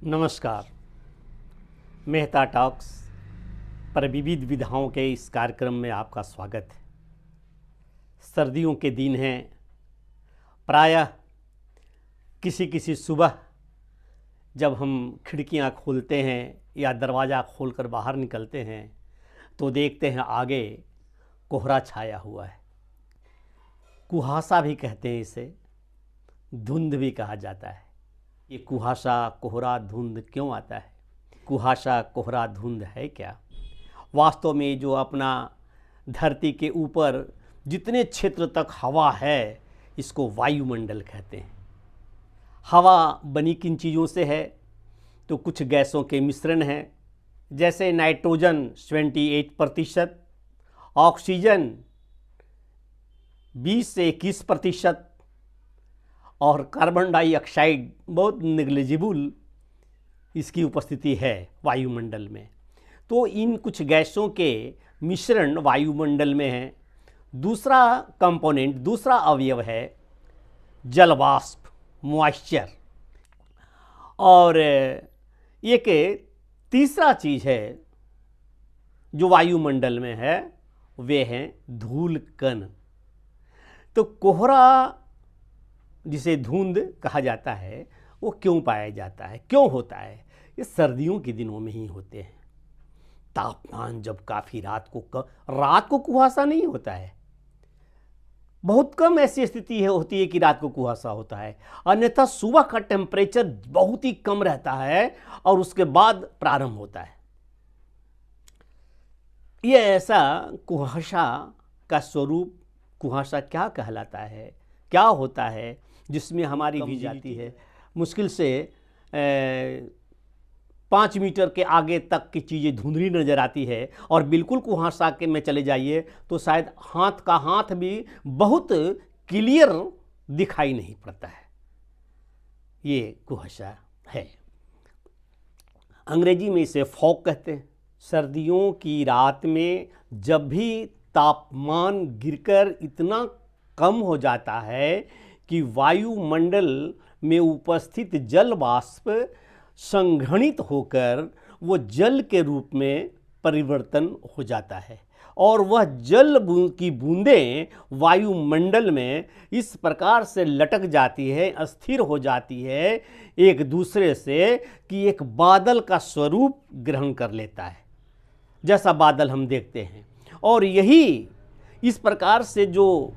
नमस्कार। मेहता टॉक्स पर विविध विधाओं के इस कार्यक्रम में आपका स्वागत है। सर्दियों के दिन हैं। प्रायः किसी किसी सुबह जब हम खिड़कियां खोलते हैं या दरवाज़ा खोलकर बाहर निकलते हैं तो देखते हैं आगे कोहरा छाया हुआ है। कुहासा भी कहते हैं इसे, धुंध भी कहा जाता है। ये कुहासा, कोहरा, धुंध क्यों आता है? कुहासा, कोहरा, धुंध है क्या? वास्तव में जो अपना धरती के ऊपर जितने क्षेत्र तक हवा है, इसको वायुमंडल कहते हैं। हवा बनी किन चीज़ों से है? तो कुछ गैसों के मिश्रण हैं, जैसे नाइट्रोजन 28%, ऑक्सीजन 20 से 21% और कार्बन डाइऑक्साइड बहुत नेग्लिजिबल इसकी उपस्थिति है वायुमंडल में। तो इन कुछ गैसों के मिश्रण वायुमंडल में है। दूसरा कंपोनेंट, दूसरा अवयव है जलवाष्प, मॉइस्चर। और एक तीसरा चीज़ है जो वायुमंडल में है, वे हैं धूल कण। तो कोहरा जिसे धुंध कहा जाता है वो क्यों पाया जाता है, क्यों होता है? ये सर्दियों के दिनों में ही होते हैं। तापमान जब काफ़ी रात को कुहासा नहीं होता है। बहुत कम ऐसी स्थिति होती है कि रात को कुहासा होता है, अन्यथा सुबह का टेम्परेचर बहुत ही कम रहता है और उसके बाद प्रारंभ होता है। ये ऐसा कुहासा का स्वरूप, कुहासा क्या कहलाता है, क्या होता है, जिसमें हमारी भी जाती है मुश्किल से 5 मीटर के आगे तक की चीज़ें धुंधली नज़र आती है। और बिल्कुल कुहासा के में चले जाइए तो शायद हाथ का हाथ भी बहुत क्लियर दिखाई नहीं पड़ता है। ये कुहासा है। अंग्रेजी में इसे फॉग कहते हैं। सर्दियों की रात में जब भी तापमान गिरकर इतना कम हो जाता है कि वायुमंडल में उपस्थित जल वाष्प संघनित होकर वो जल के रूप में परिवर्तन हो जाता है और वह जल की बूंदें वायुमंडल में इस प्रकार से लटक जाती है, अस्थिर हो जाती है एक दूसरे से कि एक बादल का स्वरूप ग्रहण कर लेता है, जैसा बादल हम देखते हैं। और यही इस प्रकार से जो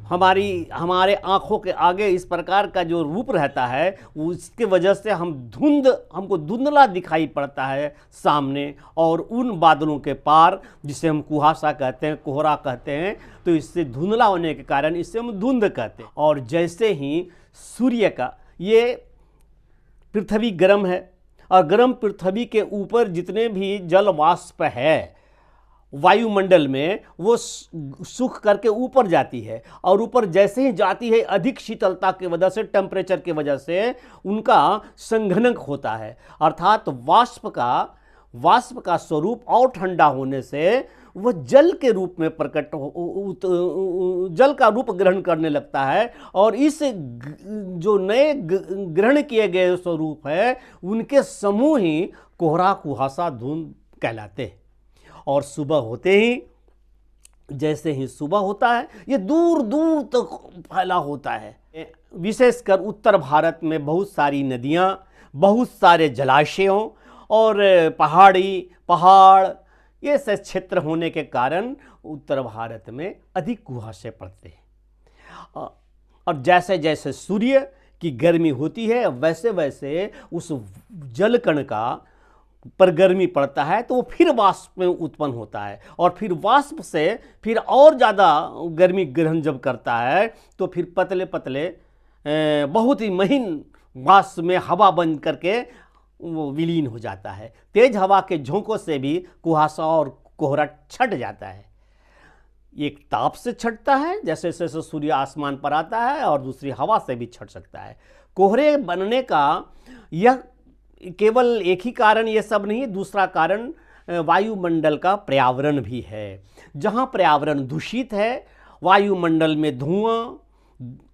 हमारे आँखों के आगे इस प्रकार का जो रूप रहता है, उसके वजह से हमको धुंधला दिखाई पड़ता है सामने। और उन बादलों के पार, जिसे हम कुहासा कहते हैं, कोहरा कहते हैं, तो इससे धुंधला होने के कारण इसे हम धुंध कहते हैं। और जैसे ही सूर्य का, ये पृथ्वी गर्म है और गर्म पृथ्वी के ऊपर जितने भी जल वाष्प है वायुमंडल में, वो सूख करके ऊपर जाती है और ऊपर जैसे ही जाती है अधिक शीतलता की वजह से, टेम्परेचर की वजह से उनका संघनक होता है, अर्थात वाष्प का स्वरूप और ठंडा होने से वह जल के रूप में जल का रूप ग्रहण करने लगता है। और इस जो नए ग्रहण किए गए स्वरूप है, उनके समूह ही कोहरा, कुहासा, धुंध कहलाते हैं। और सुबह होते ही, जैसे ही सुबह होता है, ये दूर दूर तक फैला होता है। विशेषकर उत्तर भारत में बहुत सारी नदियाँ, बहुत सारे जलाशयों और पहाड़ ये सब क्षेत्र होने के कारण उत्तर भारत में अधिक कुहासे पड़ते हैं। और जैसे जैसे सूर्य की गर्मी होती है, वैसे वैसे उस जल कण का पर गर्मी पड़ता है तो वो फिर वाष्प में उत्पन्न होता है और फिर वाष्प से फिर और ज़्यादा गर्मी ग्रहण जब करता है तो फिर पतले पतले बहुत ही महीन वाष्प में हवा बन करके वो विलीन हो जाता है। तेज हवा के झोंकों से भी कुहासा और कोहरा छट जाता है। एक ताप से छटता है, जैसे जैसे सूर्य आसमान पर आता है, और दूसरी हवा से भी छट सकता है। कोहरे बनने का यह केवल एक ही कारण ये सब नहीं, दूसरा कारण वायुमंडल का पर्यावरण भी है। जहाँ पर्यावरण दूषित है, वायुमंडल में धुआं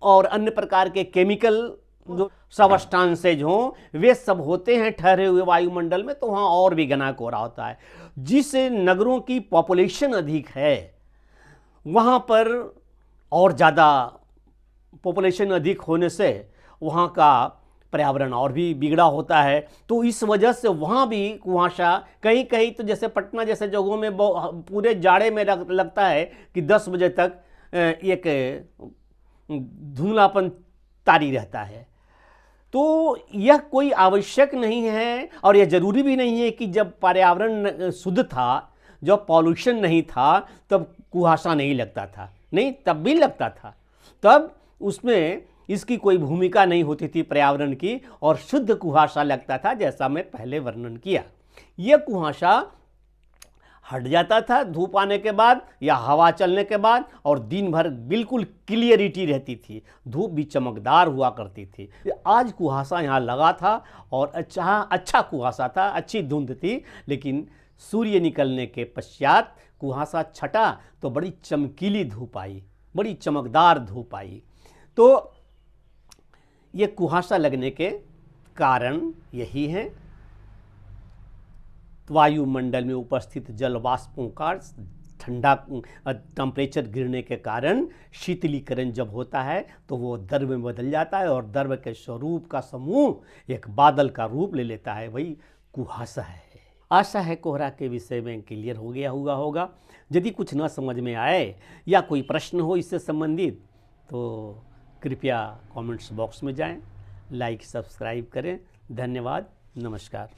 और अन्य प्रकार के केमिकल जो सबस्टांसेज हों वे सब होते हैं ठहरे हुए वायुमंडल में, तो वहाँ और भी घना कोहरा होता है। जिस नगरों की पॉपुलेशन अधिक है वहाँ पर और ज़्यादा पॉपुलेशन अधिक होने से वहाँ का पर्यावरण और भी बिगड़ा होता है। तो इस वजह से वहाँ भी कुहासा, कहीं कहीं तो जैसे पटना जैसे जगहों में पूरे जाड़े में लगता है कि 10 बजे तक एक धुंधलापन तारी रहता है। तो यह कोई आवश्यक नहीं है और यह जरूरी भी नहीं है कि जब पर्यावरण शुद्ध था, जब पॉल्यूशन नहीं था, तब कुहासा नहीं लगता था। नहीं, तब भी लगता था, तब उसमें इसकी कोई भूमिका नहीं होती थी पर्यावरण की, और शुद्ध कुहासा लगता था जैसा मैं पहले वर्णन किया। यह कुहासा हट जाता था धूप आने के बाद या हवा चलने के बाद, और दिन भर बिल्कुल क्लियरिटी रहती थी, धूप भी चमकदार हुआ करती थी। आज कुहासा यहाँ लगा था और अच्छा कुहासा था, अच्छी धुंध थी, लेकिन सूर्य निकलने के पश्चात कुहासा छटा तो बड़ी चमकीली धूप आई, बड़ी चमकदार धूप आई। तो ये कुहासा लगने के कारण यही हैं, वायुमंडल में उपस्थित जल वाष्पों का ठंडा टेम्परेचर गिरने के कारण शीतलीकरण जब होता है तो वो द्रव में बदल जाता है, और द्रव के स्वरूप का समूह एक बादल का रूप ले लेता है, वही कुहासा है। आशा है कोहरा के विषय में क्लियर हो गया होगा। यदि कुछ न समझ में आए या कोई प्रश्न हो इससे संबंधित तो कृपया कमेंट्स बॉक्स में जाएं, लाइक सब्सक्राइब करें। धन्यवाद, नमस्कार।